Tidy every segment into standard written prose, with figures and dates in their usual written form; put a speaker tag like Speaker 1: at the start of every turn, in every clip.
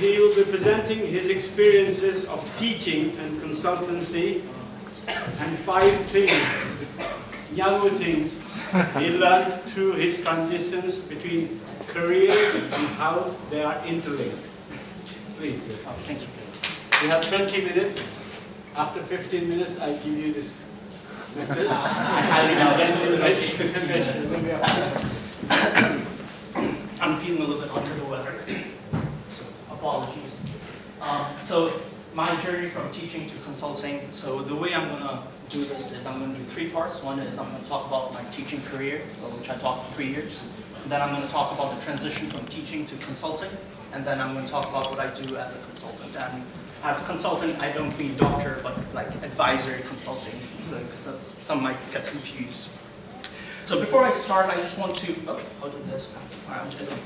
Speaker 1: he will be presenting his experiences of teaching and consultancy and 5 things, young things, he learned through his transitions between careers and how they are interlinked. Please go.
Speaker 2: Oh, thank you.
Speaker 1: You have 20 minutes. After 15 minutes, I give you this message.
Speaker 2: I highly doubt it.
Speaker 1: 15 minutes.
Speaker 2: I'm feeling a little bit under the weather, so apologies. So my journey from teaching to consulting, so the way I'm going to do this is I'm going to do 3 parts. One is I'm going to talk about my teaching career, which I taught for 3 years. And then I'm going to talk about the transition from teaching to consulting. And then I'm going to talk about what I do as a consultant. And as a consultant, I don't mean doctor, but like advisory consulting, so because some might get confused. So before I start, I just want to, how did this happen? All right, I'm just gonna,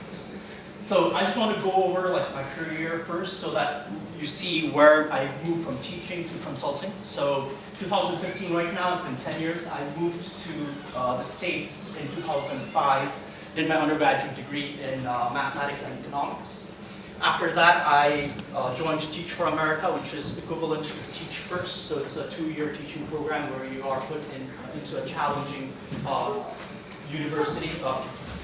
Speaker 2: so I just want to go over like my career first so that you see where I moved from teaching to consulting. So 2015 right now, it's been 10 years. I moved to the States in 2005, did my undergraduate degree in mathematics and economics. After that, I joined Teach for America, which is equivalent to Teach First. So it's a 2-year teaching program where you are put into a challenging university,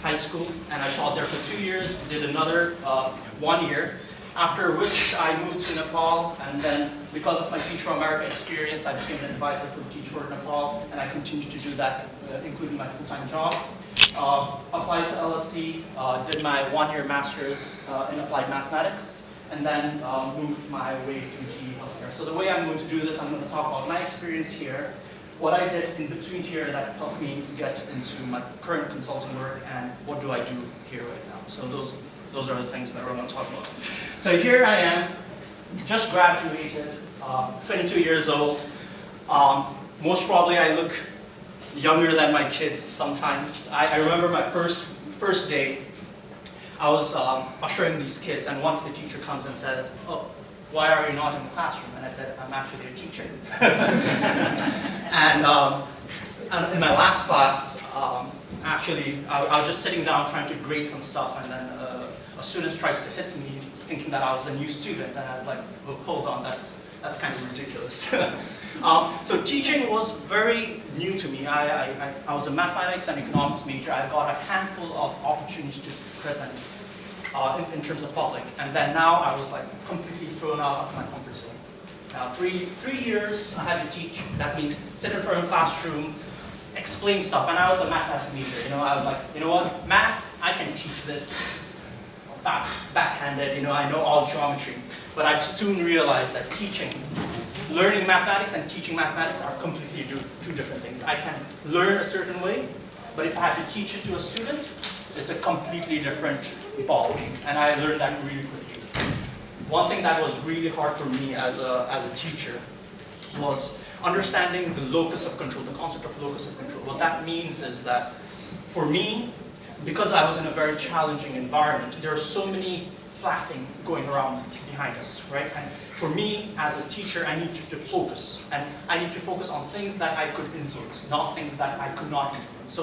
Speaker 2: high school. And I taught there for 2 years, did another 1 year. After which I moved to Nepal, and then because of my Teach for America experience, I became an advisor for Teach for Nepal, and I continue to do that, including my full-time job. Applied to LSE, did my 1-year master's in applied mathematics, and then moved my way to GE Healthcare. So the way I'm going to do this, I'm going to talk about my experience here, what I did in between here that helped me get into my current consulting work, and what do I do here right now. So those are the things that we're going to talk about. So here I am, just graduated, 22 years old. Most probably I look younger than my kids sometimes. I remember my first day, I was ushering these kids, and one of the teacher comes and says, "Oh, why are you not in the classroom?" And I said, "I'm actually a teacher." and in my last class, actually, I was just sitting down trying to grade some stuff, and then a student tries to hit me, thinking that I was a new student, and I was like, "Oh, hold on, that's kind of ridiculous." So teaching was very new to me. I was a mathematics and economics major. I got a handful of opportunities to present in terms of public, and then now I was like completely thrown out of my comfort zone. Now 3 years I had to teach. That means sit in front of a classroom, explain stuff, and I was a mathematics major. You know, I was like, you know what, math, I can teach this backhanded. You know, I know all geometry. But I soon realized that learning mathematics and teaching mathematics are completely two different things. I can learn a certain way, but if I have to teach it to a student, it's a completely different ballgame. And I learned that really quickly. One thing that was really hard for me as a teacher was understanding the locus of control, the concept of locus of control. What that means is that for me, because I was in a very challenging environment, there are so many flapping going around behind us, right? And for me, as a teacher, I need to focus. And I need to focus on things that I could influence, not things that I could not influence. So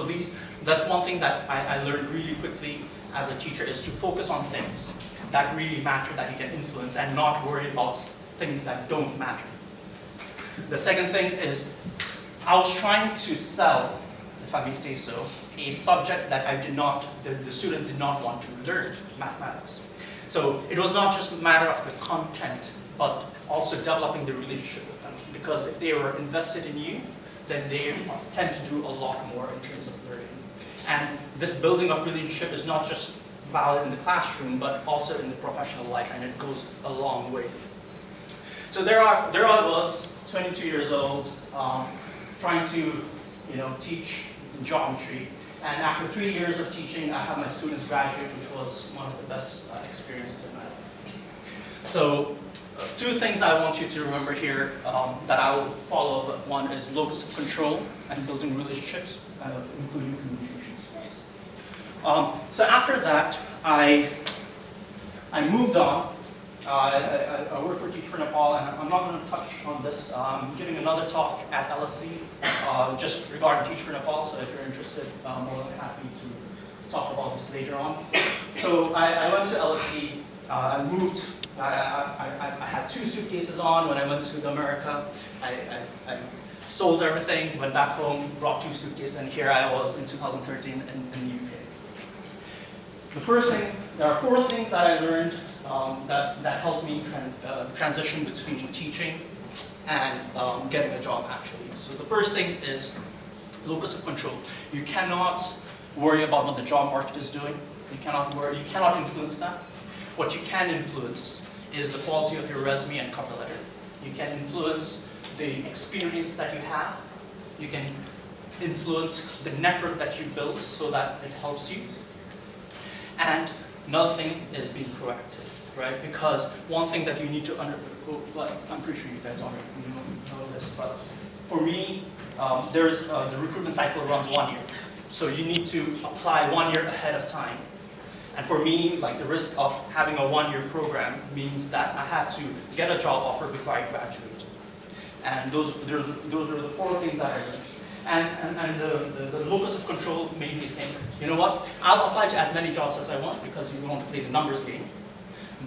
Speaker 2: that's one thing that I learned really quickly as a teacher, is to focus on things that really matter, that you can influence, and not worry about things that don't matter. The second thing is, I was trying to sell, if I may say so, a subject that the students did not want to learn, mathematics. So it was not just a matter of the content, but also developing the relationship with them. Because if they were invested in you, then they tend to do a lot more in terms of learning. And this building of relationship is not just valid in the classroom, but also in the professional life, and it goes a long way. So there I was, 22 years old, trying to teach geometry. And after 3 years of teaching, I had my students graduate, which was one of the best experiences in my life. So 2 things I want you to remember here that I will follow. One is locus of control and building relationships, including communications. So after that, I moved on. I work for Teach for Nepal, and I'm not going to touch on this. I'm giving another talk at LSE just regarding Teach for Nepal, so if you're interested, I'm more than happy to talk about this later on. So I went to LSE, I moved I had 2 suitcases on when I went to America. I sold everything, went back home, brought 2 suitcases, and here I was in 2013 in the UK. The first thing, there are 4 things that I learned that helped me transition between teaching and getting a job, actually. So the first thing is locus of control. You cannot worry about what the job market is doing. You cannot influence that. What you can influence is the quality of your resume and cover letter. You can influence the experience that you have. You can influence the network that you build so that it helps you. And another thing is being proactive, right? Because one thing that you need to I'm pretty sure you guys already know this, but for me, the recruitment cycle runs 1 year. So you need to apply 1 year ahead of time. And for me, like, the risk of having a 1-year program means that I had to get a job offer before I graduate. And those were the 4 things that I learned. And the locus of control made me think, you know what, I'll apply to as many jobs as I want because you want to play the numbers game.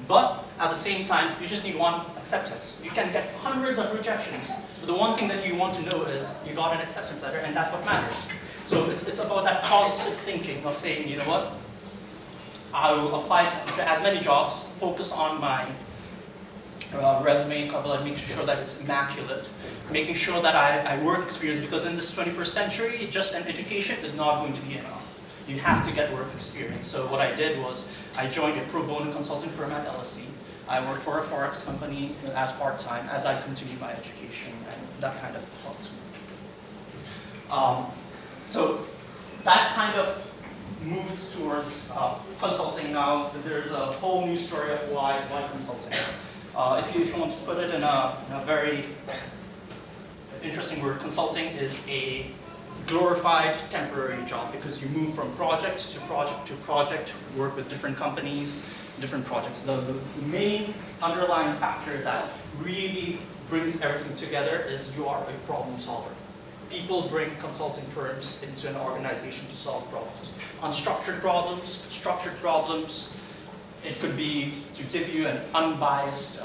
Speaker 2: But at the same time, you just need 1 acceptance. You can get hundreds of rejections, but the one thing that you want to know is you got an acceptance letter, and that's what matters. So it's about that positive thinking of saying, you know what, I will apply to as many jobs, focus on my resume, cover letter, making sure that it's immaculate, making sure that I work experience, because in this 21st century, just an education is not going to be enough. You have to get work experience. So what I did was, I joined a pro bono consulting firm at LSE. I worked for a Forex company as part-time as I continued my education, and that kind of helps me. So that kind of moves towards consulting now. There's a whole new story of why consulting. If you want to put it in a very interesting word, consulting is a glorified temporary job because you move from project to project to project, work with different companies, different projects. The main underlying factor that really brings everything together is you are a problem solver. People bring consulting firms into an organization to solve problems. Unstructured problems, structured problems. It could be to give you an unbiased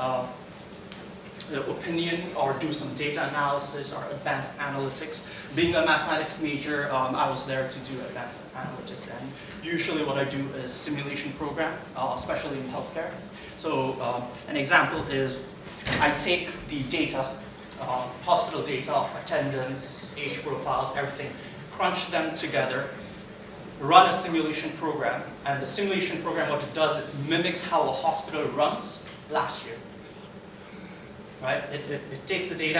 Speaker 2: opinion or do some data analysis or advanced analytics. Being a mathematics major, I was there to do advanced analytics, and usually what I do is simulation program, especially in healthcare. So an example is I take the data, hospital data of attendance, age profiles, everything, crunch them together, run a simulation program, and the simulation program, what it does, it mimics how a hospital runs last year. Right? It takes the data,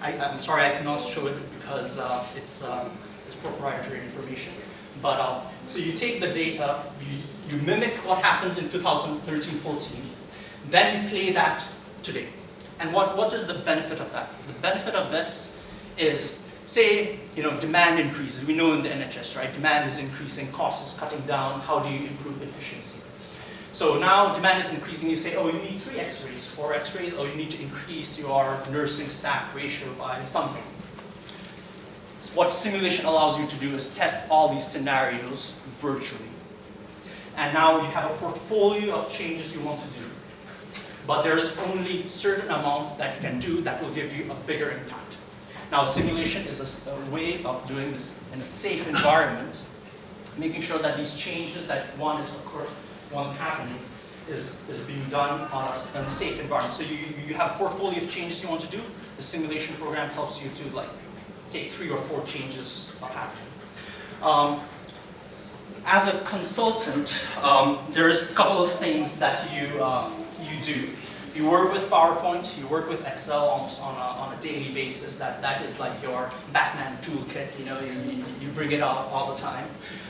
Speaker 2: and I'm sorry I cannot show it because it's proprietary information. But so you take the data, you mimic what happened in 2013-14, then you play that today. And what is the benefit of that? The benefit of this is, say, demand increases. We know in the NHS, right? Demand is increasing, cost is cutting down. How do you improve efficiency? So now demand is increasing. You say, oh, you need 3 X-rays, 4 X-rays. Oh, you need to increase your nursing staff ratio by something. So what simulation allows you to do is test all these scenarios virtually. And now you have a portfolio of changes you want to do. But there is only certain amount that you can do that will give you a bigger impact. Now, simulation is a way of doing this in a safe environment, making sure that these changes that one's happening is being done on a safe environment. So you have a portfolio of changes you want to do. The simulation program helps you to take 3 or 4 changes of action. As a consultant, there's a couple of things that you do. You work with PowerPoint, you work with Excel almost on a daily basis. That is like your Batman toolkit. You bring it out all the time.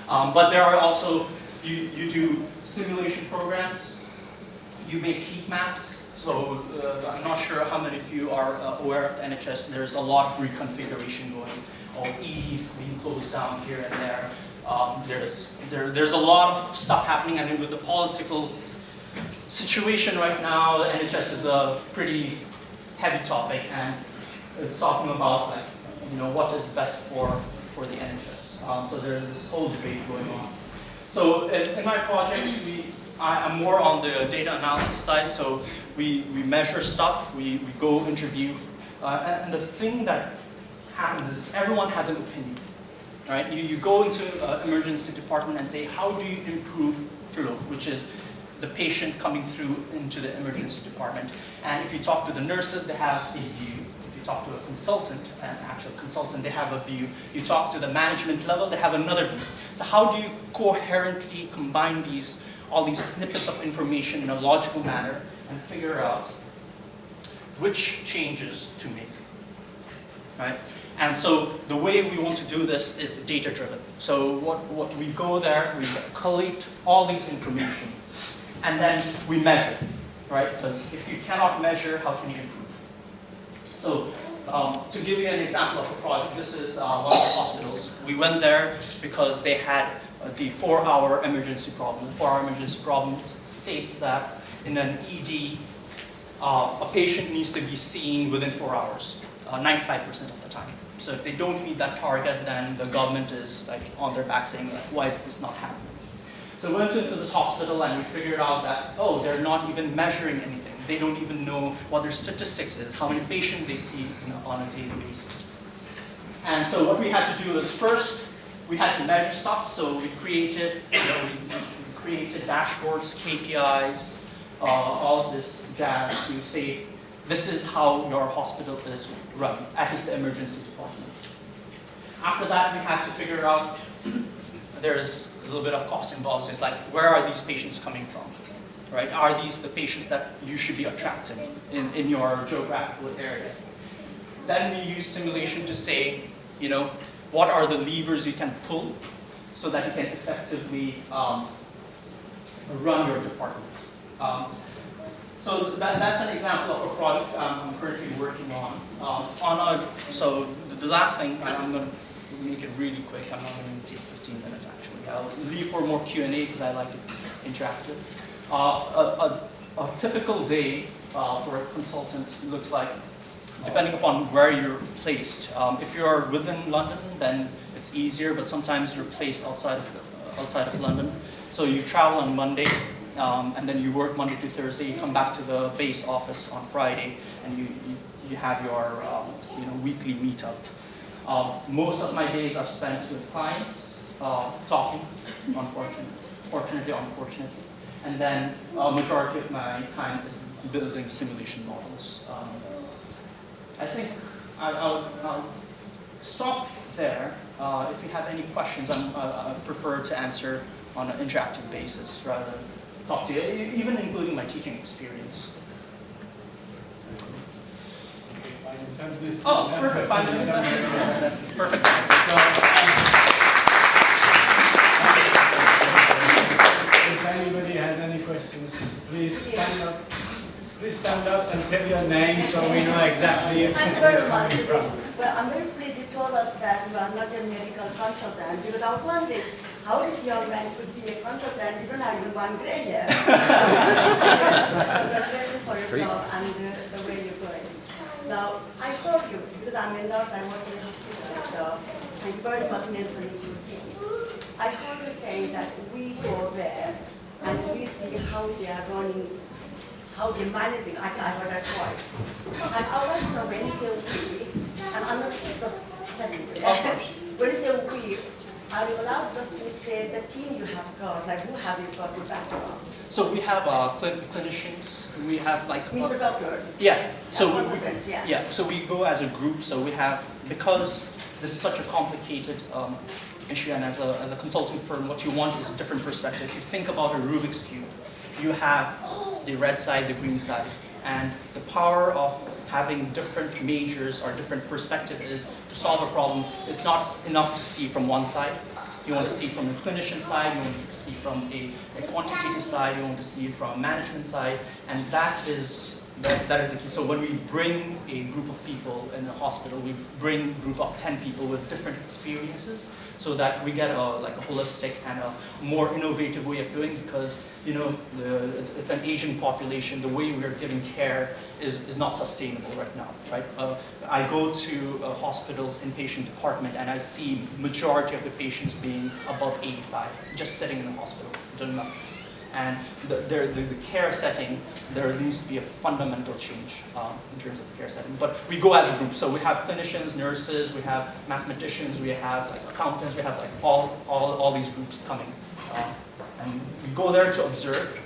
Speaker 2: But there are also, you do simulation programs. You make heat maps. So I'm not sure how many of you are aware of the NHS. There's a lot of reconfiguration going. All EDs being closed down here and there. There's a lot of stuff happening, and with the political situation right now, the NHS is a pretty heavy topic, and it's talking about what is best for the NHS. So there's this whole debate going on. So in my project, I'm more on the data analysis side, so we measure stuff, we go interview, and the thing that happens is everyone has an opinion, right? You go into emergency department and say, how do you improve flow, which is the patient coming through into the emergency department. And if you talk to the nurses, they have a view. If you talk to a consultant, an actual consultant, they have a view. You talk to the management level, they have another view. So how do you coherently combine all these snippets of information in a logical manner and figure out which changes to make, right? And so the way we want to do this is data-driven. So what we go there, we collate all these information, and then we measure, right? Because if you cannot measure, how can you improve? So to give you an example of a project, this is one of the hospitals. We went there because they had the 4-hour emergency problem. The 4-hour emergency problem states that in an ED, a patient needs to be seen within 4 hours, 95% of the time. So if they don't meet that target, then the government is like on their back saying, like, why is this not happening? So we went into this hospital and we figured out that, oh, they're not even measuring anything. They don't even know what their statistics is, how many patients they see on a daily basis. And so what we had to do is first, we had to measure stuff. So we created, we created dashboards, KPIs, all of this jazz to say, this is how your hospital is run, at least the emergency department. After that, we had to figure out, there's a little bit of cost involved. So it's like, where are these patients coming from, right? Are these the patients that you should be attracting in your geographical area? Then we use simulation to say, what are the levers you can pull so that you can effectively run your department. So that's an example of a project I'm currently working on. So the last thing, I'm going to make it really quick. I'm not going to take 15 minutes actually. I'll leave for more Q&A because I like it interactive. A typical day for a consultant looks like, depending upon where you're placed. If you're within London, then it's easier, but sometimes you're placed outside of London. So you travel on Monday, and then you work Monday to Thursday. You come back to the base office on Friday, and you have your weekly meetup. Most of my days are spent with clients, talking, unfortunately, and then majority of my time is building simulation models. I think I'll stop there. If you have any questions, I prefer to answer on an interactive basis rather than talk to you, even including my teaching experience. Oh, perfect. 5 minutes. That's perfect.
Speaker 1: If anybody has any questions, please stand up. Please stand up and tell your name so we know exactly where you're coming from.
Speaker 3: Well, I'm very pleased you told us that you are not a medical consultant, because I was wondering, how this young man could be a consultant? You don't have even 1 grade here. Congratulations for your job and the way you're going. Now, I heard you, because I'm a nurse, I work in a hospital, so I'm very much mentioning your kids. I heard you saying that we go there and we see how they are running, how they're managing. I heard that twice. And I want to know when you say we, and I'm not just telling you that. When you say we, are you allowed just to say the team you have got, like who have you got your background?
Speaker 2: So we have clinicians. We have like
Speaker 3: Means the doctors.
Speaker 2: Yeah. So so we go as a group. So we have, because this is such a complicated issue, and as a consulting firm, what you want is a different perspective. You think about a Rubik's Cube. You have the red side, the green side, and the power of having different majors or different perspective is to solve a problem. It's not enough to see from one side. You want to see from the clinician side, you want to see from a quantitative side, you want to see it from a management side, and that is the key. So when we bring a group of people in a hospital, we bring a group of 10 people with different experiences, so that we get a holistic and a more innovative way of doing, because it's an aging population. The way we're giving care is not sustainable right now, right? I go to hospitals inpatient department and I see majority of the patients being above 85, just sitting in the hospital, doing nothing. And the care setting, there needs to be a fundamental change in terms of the care setting. But we go as a group, so we have clinicians, nurses, we have mathematicians, we have like accountants, we have like all these groups coming. And we go there to observe.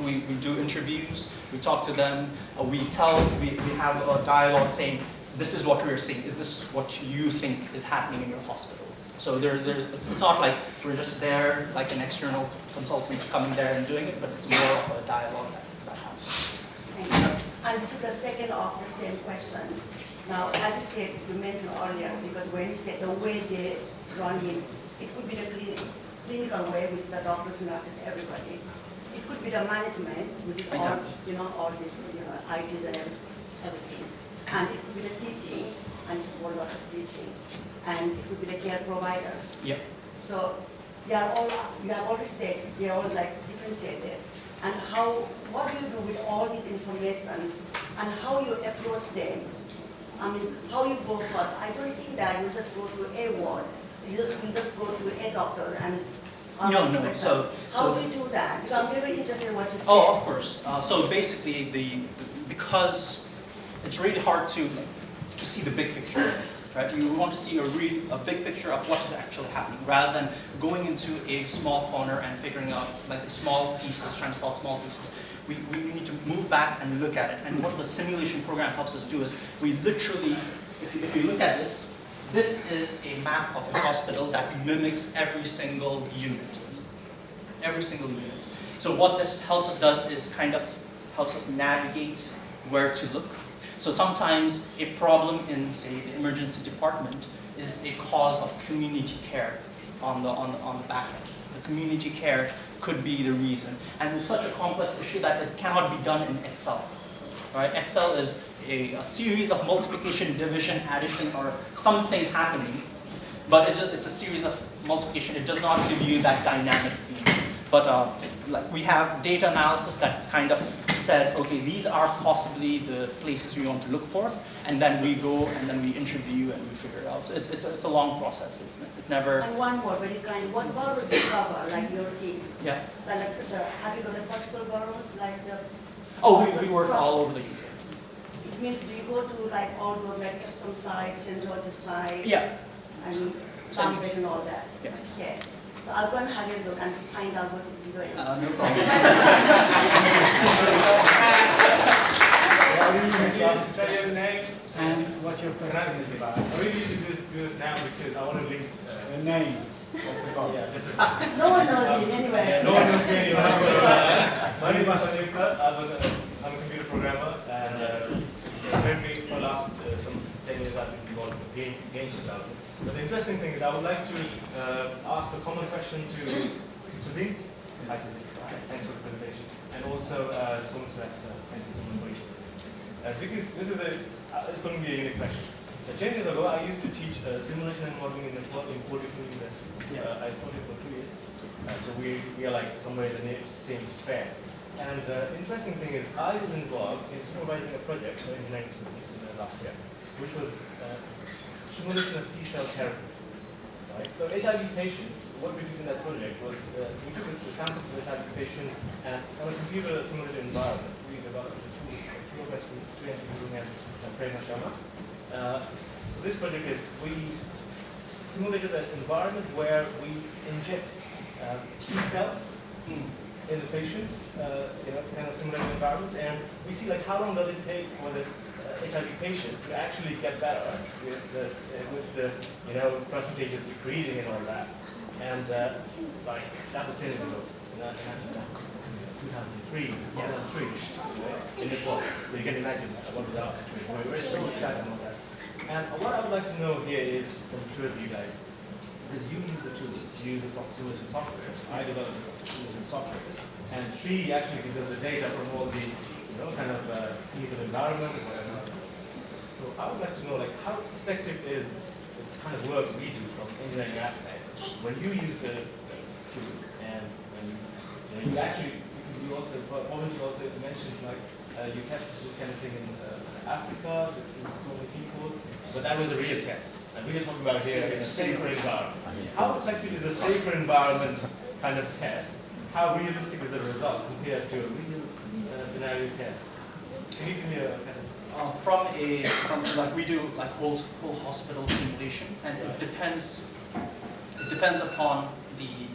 Speaker 2: We do interviews, we talk to them, we have a dialogue saying, this is what we're seeing, is this what you think is happening in your hospital? So it's not like we're just there like an external consultant coming there and doing it, but it's more of a dialogue that happens.
Speaker 3: Thank you. And this is the second of the same question. Now, as you said, you mentioned earlier, because when you said the way they run it, it could be the clinical way with the doctors, nurses, everybody. It could be the management, which is all, all these, ITs and everything. And it could be the teaching, and it's a lot of teaching. And it could be the care providers.
Speaker 2: Yeah.
Speaker 3: So they are all, you have already said, they are all like differentiated. And what do you do with all these informations and how you approach them? I mean, how you go first? I don't think that you just go to a ward. You just go to a doctor and
Speaker 2: No.
Speaker 3: how do you do that? Because I'm very interested in what you say.
Speaker 2: Oh, of course. So basically, because it's really hard to see the big picture, right? You want to see a big picture of what is actually happening, rather than going into a small corner and figuring out like small pieces, trying to solve small pieces. We need to move back and look at it. And what the simulation program helps us do is we literally, if you look at this, this is a map of the hospital that mimics every single unit. Every single unit. So what this helps us does is kind of helps us navigate where to look. So sometimes a problem in, say, the emergency department is a cause of community care on the back end. The community care could be the reason. And it's such a complex issue that it cannot be done in Excel. Right? Excel is a series of multiplication, division, addition, or something happening, but it's a series of multiplication. It does not give you that dynamic view. But like we have data analysis that kind of says, okay, these are possibly the places we want to look for, and then we go and then we interview and we figure it out. So it's a long process. It's never.
Speaker 3: And one more very kind. What boroughs do you cover, like your team?
Speaker 2: Yeah.
Speaker 3: Like have you got a particular boroughs like the?
Speaker 2: Oh, we work all over the UK.
Speaker 3: It means do you go to like all those like Epsom side, St. George's side?
Speaker 2: Yeah.
Speaker 3: And Lambeth and all that.
Speaker 2: Yeah.
Speaker 3: Okay. So I'll go and have a look and find out what you're doing.
Speaker 2: No problem.
Speaker 4: Spell your name
Speaker 1: And what your question is about.
Speaker 4: I really need to do this now because I want to link.
Speaker 1: The name. What's the call?
Speaker 3: No one knows him anyway.
Speaker 4: No one knows me anymore. My name is Kansakar. I'm a computer programmer, and apparently for the last some 10 years I've been involved in game development. But the interesting thing is I would like to ask a common question to Sudin. Hi Sudin. Thanks for the presentation. And also so much thank you so much for it. Because this is it's going to be a unique question. 10 years ago, I used to teach simulation and modeling in 4 different universities. I taught it for 2 years. So we are like somewhere in the same span. And the interesting thing is, I was involved in supervising a project for engineering students in the last year, which was simulation of T-cell therapy. Right? So HIV patients, what we did in that project was we took the samples of HIV patients and on a computer simulated environment, we developed a tool, so this project is, we simulated an environment where we inject T-cells in the patient's kind of simulated environment, and we see like how long does it take for the HIV patient to actually get better with the percentages decreasing and all that. And like that was 10 years ago. 2003, in this world. So you can imagine what was our situation. We were so excited about that. And what I would like to know here is from the two of you guys, because you use the tools, you use the simulation software. I developed the simulation software, and Sri actually gives us the data from all the kind of clinical environment or whatever. So I would like to know like how effective is the kind of work we do from engineering aspect when you use the tool and when you actually. You also mentioned like you tested this kind of thing in Africa, so many people, but that was a real test. And we're talking about here in a safer environment. How effective is a safer environment kind of test how realistic is the result compared to a real scenario test? Can you give me a kind of...
Speaker 2: From like we do like whole hospital simulation, and it depends upon the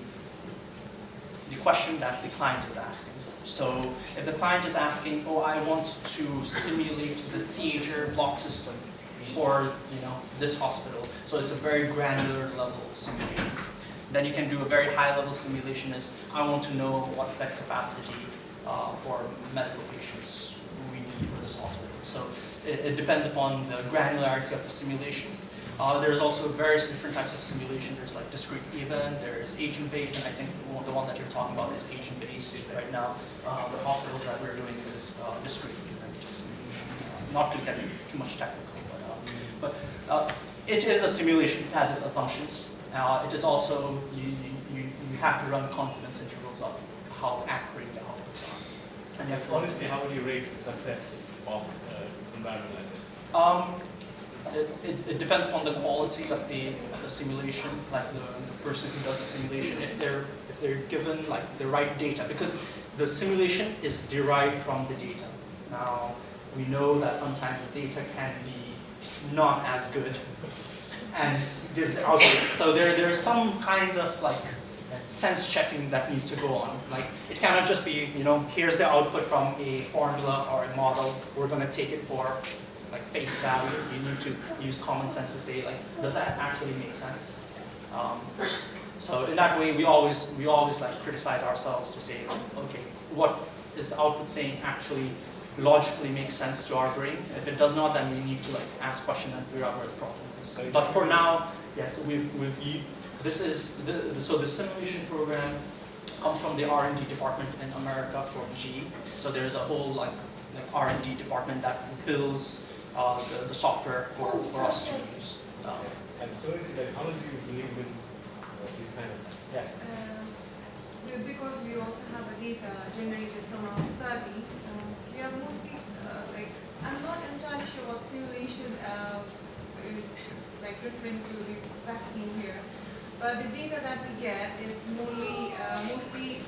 Speaker 2: question that the client is asking. So if the client is asking, oh, I want to simulate the theater block system for this hospital, so it's a very granular level simulation. Then you can do a very high level simulation is, I want to know what bed capacity for medical patients we need for this hospital. So it depends upon the granularity of the simulation. There's also various different types of simulation. There's like discrete event, there's agent-based, and I think the one that you're talking about is agent-based right now. The hospitals that we're doing is discrete event simulation. Not to get too much technical, but it is a simulation. It has its assumptions. It is also, you have to run confidence intervals of how accurate the outputs are. And you have to
Speaker 4: honestly, how would you rate the success of an environment like this?
Speaker 2: It depends on the quality of the simulation, like the person who does the simulation, if they're given like the right data, because the simulation is derived from the data. Now, we know that sometimes data can be not as good as gives the output. So there are some kinds of like sense checking that needs to go on. Like it cannot just be, here's the output from a formula or a model, we're going to take it for like face value. You need to use common sense to say, like, does that actually make sense? So in that way, we always like criticize ourselves to say, okay, what is the output saying actually logically makes sense to our brain? If it does not, then we need to like ask questions and figure out where the problem is. But for now, yes, so the simulation program comes from the R&D department in America for G. So there's a whole like R&D department that builds the software for us to use.
Speaker 4: And so, like, how do you believe in these kind of... Yes?
Speaker 5: Because we also have a data generated from our study, we are mostly, I'm not entirely sure what simulation is referring to the vaccine here, but the data that we get is mostly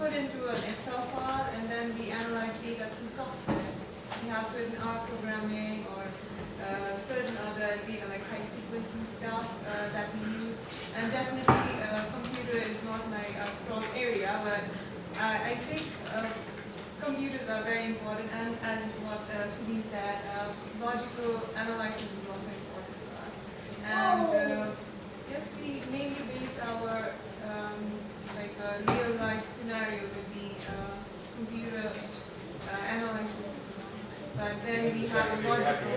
Speaker 5: put into an Excel file, and then we analyze data through softwares. We have certain R programming or certain other data like high sequencing stuff that we use. And definitely computer is not my strong area, but I think computers are very important, and as what Sudin said, logical analysis is also important for us. And yes, we mainly base our real life scenario with the computer analysis. But then we have a logical.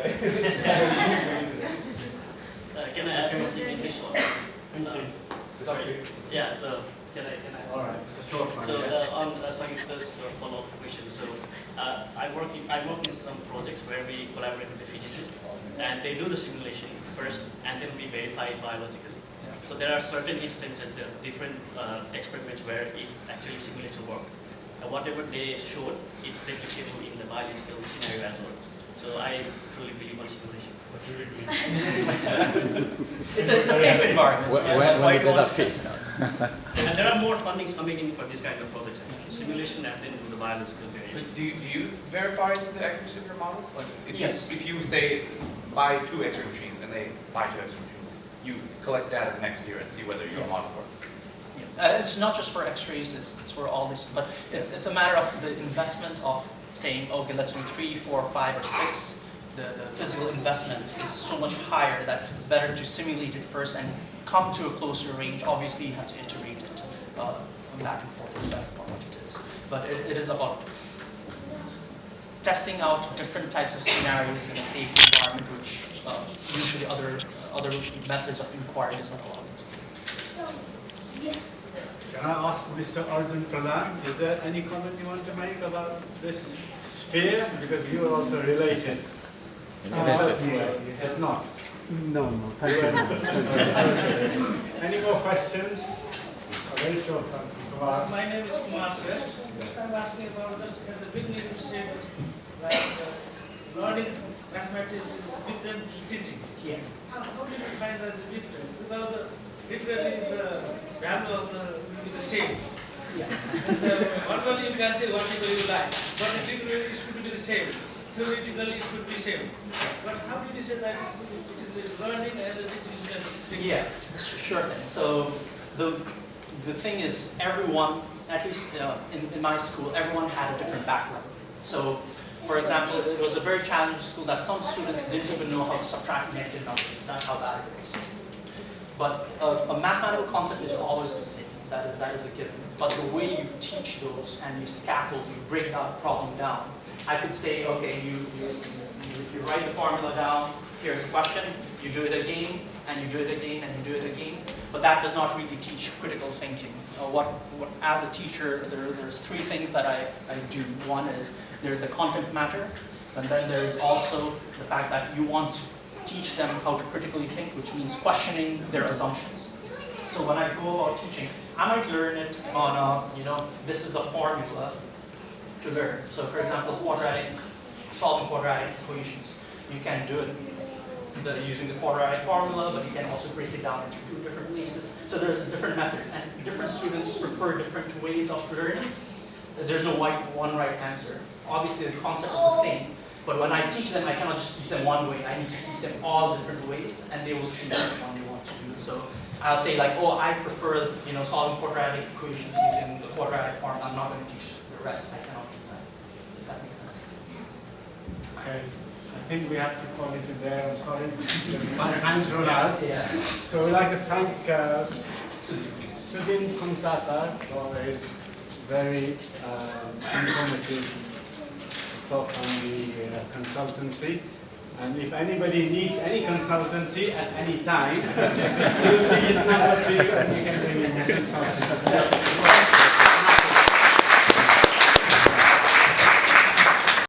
Speaker 6: Can I add something in this one? Sorry. Yeah, so can I
Speaker 1: All right, it's a short one.
Speaker 6: So on Sangeeta's follow-up question, so I work in some projects where we collaborate with the physicists, and they do the simulation first, and then we verify it biologically. So there are certain instances, there are different experiments where it actually simulates a work. Whatever they showed, it's replicable in the biological scenario as well. So I truly believe on simulation.
Speaker 2: It's a safe environment.
Speaker 7: When did that take?
Speaker 6: And there are more fundings coming in for this kind of projects. Simulation and then do the biological variation.
Speaker 8: But do you verify the accuracy of your models? Like
Speaker 2: Yes.
Speaker 8: If you say buy 2 X-ray machines and they buy 2 X-ray machines, you collect data the next year and see whether your model works.
Speaker 2: It's not just for X-rays, it's for all this, but it's a matter of the investment of saying, okay, let's do 3, 4, 5, or 6. The physical investment is so much higher that it's better to simulate it first and come to a closer range. Obviously, you have to iterate it back and forth depending on what it is. But it is about testing out different types of scenarios in a safe environment, which usually other methods of inquiry does not allow you to do.
Speaker 1: Can I ask Mr. Arjun Pradhan, is there any comment you want to make about this sphere? Because you are also related. It's not.
Speaker 9: No, thank you.
Speaker 1: Any more questions? Very short one.
Speaker 10: My name is Kumar Sir. I'm asking about this as a beginning you said like learning mathematics is different to teaching.
Speaker 2: Yeah.
Speaker 10: How do you find that it's different? Because the difference is the value of the will be the same. Verbally you can say whatever you like, but literally it should be the same. Theoretically it should be same. But how did you say that it is learning and the teaching?
Speaker 2: Yeah, sure thing. So the thing is, everyone, at least in my school, everyone had a different background. So, for example, it was a very challenging school that some students didn't even know how to subtract negative numbers. That's how bad it was. But a mathematical concept is always the same. That is a given. But the way you teach those and you scaffold, you break that problem down. I could say, okay, you write the formula down, here's a question, you do it again, and you do it again, and you do it again. But that does not really teach critical thinking. As a teacher, there's three things that I do. One is there's the content matter, and then there's also the fact that you want to teach them how to critically think, which means questioning their assumptions. So when I go about teaching, I might learn it on, this is the formula to learn. So for example, solving quadratic equations. You can do it using the quadratic formula, but you can also break it down into two different places. So there's different methods, and different students prefer different ways of learning. There's no one right answer. Obviously the concept is the same, but when I teach them, I cannot just teach them one way. I need to teach them all different ways, and they will choose which one they want to do. So I'll say like, oh, I prefer solving quadratic equations using the quadratic form. I'm not going to teach the rest. I cannot do that. If that makes sense.
Speaker 1: Okay. I think we have to call it a day. I'm sorry. My hands run out.
Speaker 2: Yeah.
Speaker 1: So we'd like to thank Sudin Kansakar for his very informative talk on the consultancy. And if anybody needs any consultancy at any time, we'll be his number to you and we can bring in a consultant.